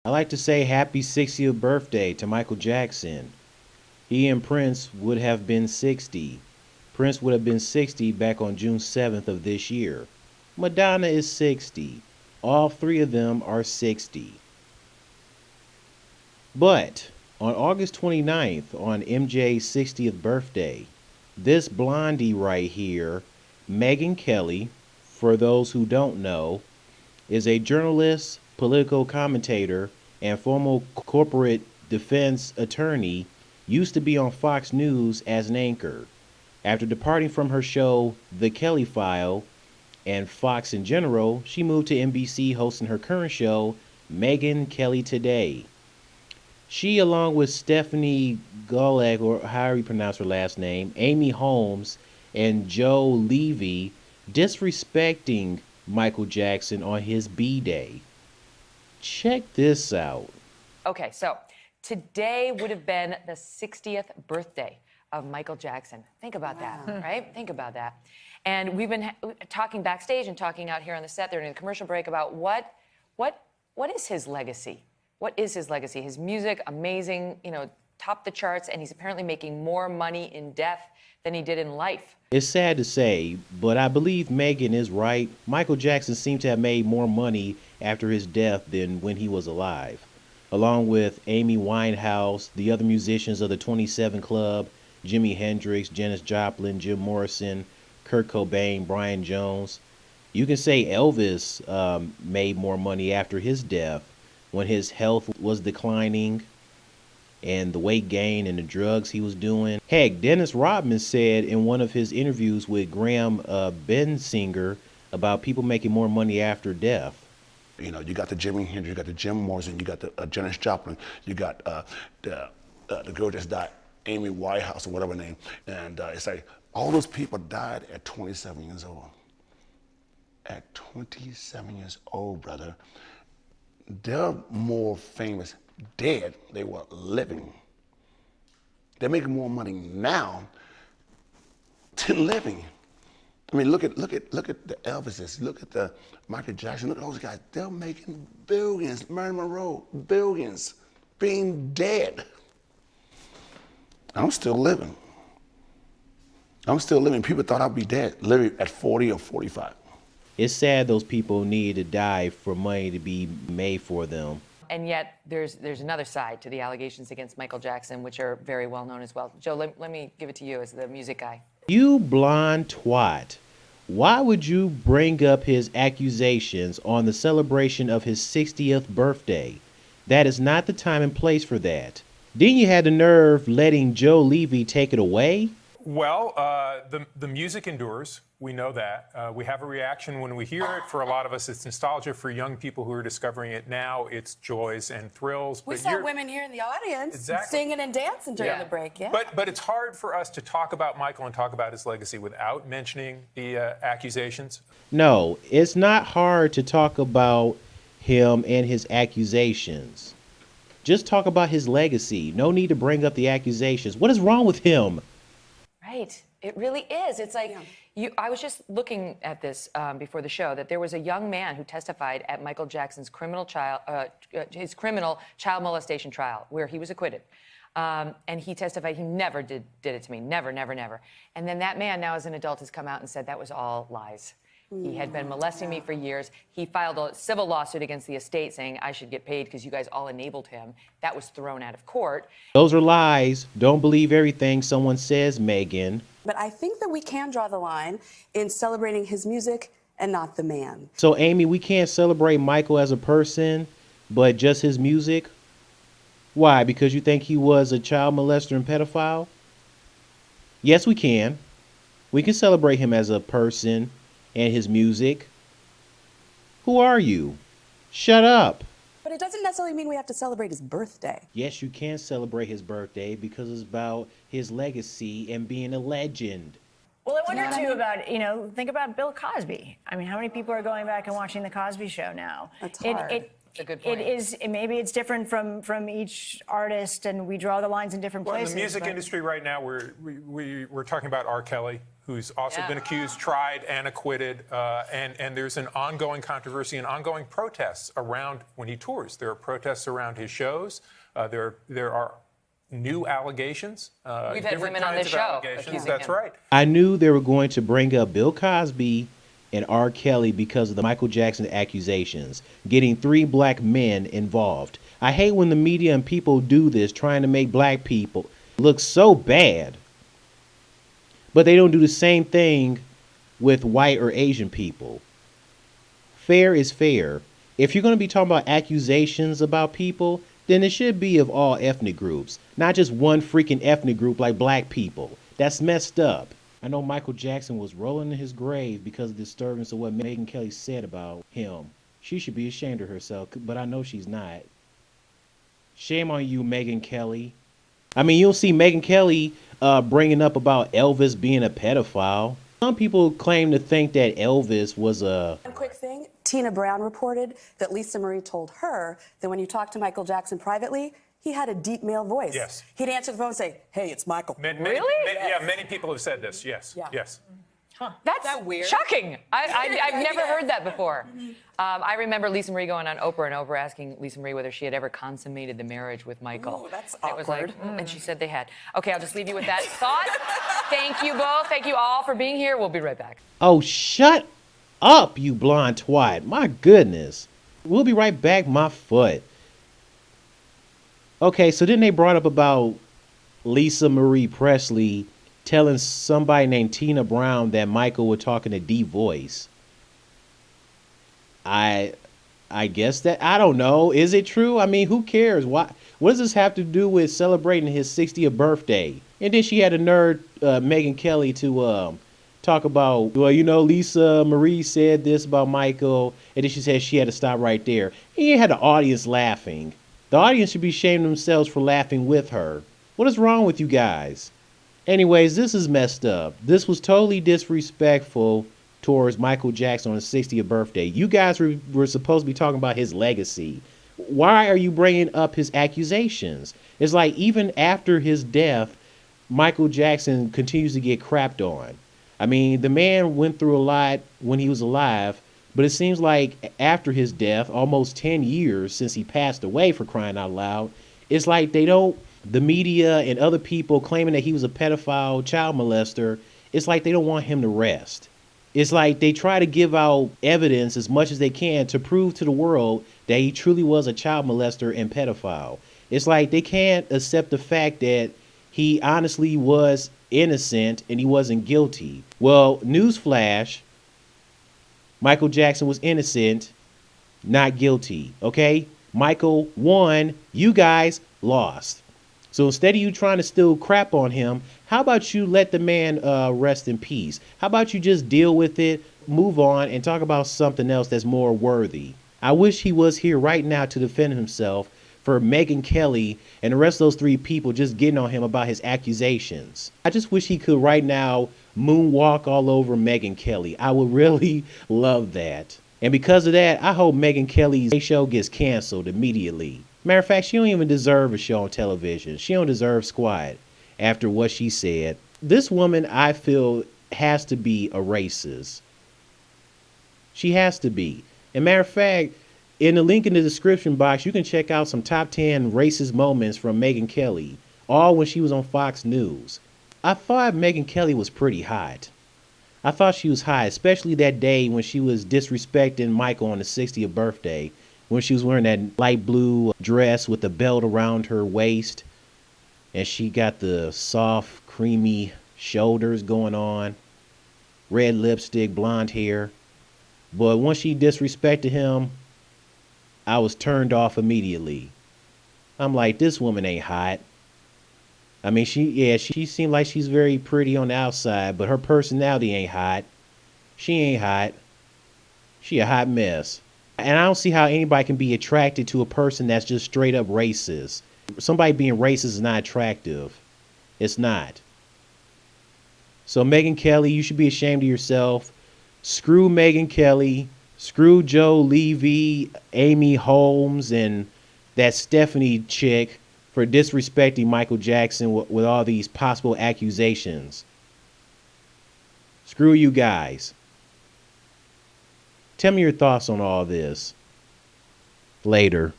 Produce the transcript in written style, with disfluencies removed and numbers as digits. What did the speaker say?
I like to say happy 60th birthday to Michael Jackson. He and Prince would have been 60. Prince would have been 60 back on June 7th of this year. Madonna is 60. All three of them are 60. But on August 29th, on MJ's 60th birthday, this blondie right here, Megyn Kelly, for those who don't know, is a journalist, political commentator, and former corporate defense attorney, used to be on Fox News as an anchor. After departing from her show, The Kelly File, and Fox in general, she moved to NBC hosting her current show, Megyn Kelly Today. She, along with Stephanie Gulak, or however you pronounce her last name, Amy Holmes, and Joe Levy, disrespecting Michael Jackson on his B-Day. Check this out. Okay, so today would have been the 60th birthday of Michael Jackson. Think about that, right? Think about that. And we've been talking backstage and talking out here on the set during the commercial break about what is his legacy? What is his legacy? His music, amazing, topped the charts, and he's apparently making more money in death than he did in life. It's sad to say, but I believe Megyn is right. Michael Jackson seemed to have made more money after his death than when he was alive. Along with Amy Winehouse, the other musicians of the 27 Club, Jimi Hendrix, Janis Joplin, Jim Morrison, Kurt Cobain, Brian Jones. You can say Elvis made more money after his death when his health was declining and the weight gain and the drugs he was doing. Heck, Dennis Rodman said in one of his interviews with Graham Bensinger about people making more money after death. You got the Jimi Hendrix, you got the Jim Morrison, you got the Janis Joplin, you got the girl just died, Amy Winehouse or whatever her name, and it's like all those people died at 27 years old. At 27 years old, brother, they're more famous dead than they were living. They're making more money now than living. I mean, look at the Elvises, look at the Michael Jackson, look at those guys. They're making billions. Marilyn Monroe, billions, being dead. I'm still living. I'm still living. People thought I'd be dead, literally at 40 or 45. It's sad those people need to die for money to be made for them. And yet there's another side to the allegations against Michael Jackson, which are very well known as well. Joe, let me give it to you as the music guy. You blonde twat. Why would you bring up his accusations on the celebration of his 60th birthday? That is not the time and place for that. Then you had the nerve letting Joe Levy take it away? Well, the music endures. We know that. We have a reaction when we hear it. For a lot of us, it's nostalgia. For young people who are discovering it now, it's joys and thrills. We saw women here in the audience singing and dancing during the break, yeah. But it's hard for us to talk about Michael and talk about his legacy without mentioning the accusations. No, it's not hard to talk about him and his accusations. Just talk about his legacy. No need to bring up the accusations. What is wrong with him? Right. It really is. It's like, I was just looking at this before the show, that there was a young man who testified at Michael Jackson's criminal child molestation trial, where he was acquitted. And he testified he never did it to me. Never, never, never. And then that man, now as an adult, has come out and said that was all lies. He had been molesting me for years. He filed a civil lawsuit against the estate saying I should get paid because you guys all enabled him. That was thrown out of court. Those are lies. Don't believe everything someone says, Megyn. But I think that we can draw the line in celebrating his music and not the man. So, Amy, we can't celebrate Michael as a person, but just his music? Why? Because you think he was a child molester and pedophile? Yes, we can. We can celebrate him as a person and his music. Who are you? Shut up. But it doesn't necessarily mean we have to celebrate his birthday. Yes, you can celebrate his birthday because it's about his legacy and being a legend. Well, I wonder, too, about, think about Bill Cosby. I mean, how many people are going back and watching The Cosby Show now? That's hard. That's a good point. It is, maybe it's different from each artist, and we draw the lines in different places. In the music industry right now, we're talking about R. Kelly, who's also Yeah. been accused, tried, and acquitted. And there's an ongoing controversy and ongoing protests around when he tours. There are protests around his shows. There are new allegations. We've had different women on kinds this of show allegations. accusing That's him. right. I knew they were going to bring up Bill Cosby and R. Kelly because of the Michael Jackson accusations, getting 3 black men involved. I hate when the media and people do this, trying to make black people look so bad. But they don't do the same thing with white or Asian people. Fair is fair. If you're going to be talking about accusations about people, then it should be of all ethnic groups, not just one freaking ethnic group like black people. That's messed up. I know Michael Jackson was rolling in his grave because of the disturbance of what Megyn Kelly said about him. She should be ashamed of herself, but I know she's not. Shame on you, Megyn Kelly. I mean, you'll see Megyn Kelly bringing up about Elvis being a pedophile. Some people claim to think that Elvis was a... One quick thing, Tina Brown reported that Lisa Marie told her that when you talked to Michael Jackson privately, he had a deep male voice. Yes. He'd answer the phone and say, "Hey, it's Michael." Really? Yeah, many people have said this. Yes. Yeah. Yes. That's that weird? shocking. I've never heard that before. I remember Lisa Marie going on Oprah and Oprah asking Lisa Marie whether she had ever consummated the marriage with Michael. Ooh, that's It was like, awkward. and she said they had. Okay, I'll just leave you with that thought. Thank you both. Thank you all for being here. We'll be right back. Oh, shut up, you blonde twat. My goodness. We'll be right back, my foot. Okay, so then they brought up about Lisa Marie Presley telling somebody named Tina Brown that Michael was talking to D Voice. I guess that, I don't know. Is it true? I mean, who cares? What does this have to do with celebrating his 60th birthday? And then she had a nerd, Megyn Kelly, to talk about, well, you know, Lisa Marie said this about Michael, and then she said she had to stop right there. And you had the audience laughing. The audience should be ashamed of themselves for laughing with her. What is wrong with you guys? Anyways, this is messed up. This was totally disrespectful towards Michael Jackson on his 60th birthday. You guys were supposed to be talking about his legacy. Why are you bringing up his accusations? It's like even after his death, Michael Jackson continues to get crapped on. I mean, the man went through a lot when he was alive, but it seems like after his death, almost 10 years since he passed away, for crying out loud, it's like the media and other people claiming that he was a pedophile, child molester, it's like they don't want him to rest. It's like they try to give out evidence as much as they can to prove to the world that he truly was a child molester and pedophile. It's like they can't accept the fact that he honestly was innocent and he wasn't guilty. Well, newsflash, Michael Jackson was innocent, not guilty, okay? Michael won, you guys lost. So instead of you trying to still crap on him, how about you let the man rest in peace? How about you just deal with it, move on, and talk about something else that's more worthy? I wish he was here right now to defend himself for Megyn Kelly and the rest of those 3 people just getting on him about his accusations. I just wish he could right now moonwalk all over Megyn Kelly. I would really love that. And because of that, I hope Megyn Kelly's show gets canceled immediately. Matter of fact, she don't even deserve a show on television. She don't deserve squat after what she said. This woman, I feel, has to be a racist. She has to be. And matter of fact, in the link in the description box, you can check out some top 10 racist moments from Megyn Kelly, all when she was on Fox News. I thought Megyn Kelly was pretty hot. I thought she was hot, especially that day when she was disrespecting Michael on his 60th birthday, when she was wearing that light blue dress with the belt around her waist, and she got the soft, creamy shoulders going on, red lipstick, blonde hair. But once she disrespected him, I was turned off immediately. I'm like, this woman ain't hot. I mean, she seemed like she's very pretty on the outside, but her personality ain't hot. She ain't hot. She a hot mess. And I don't see how anybody can be attracted to a person that's just straight up racist. Somebody being racist is not attractive. It's not. So Megyn Kelly, you should be ashamed of yourself. Screw Megyn Kelly. Screw Joe Levy, Amy Holmes, and that Stephanie chick for disrespecting Michael Jackson with all these possible accusations. Screw you guys. Tell me your thoughts on all this. Later.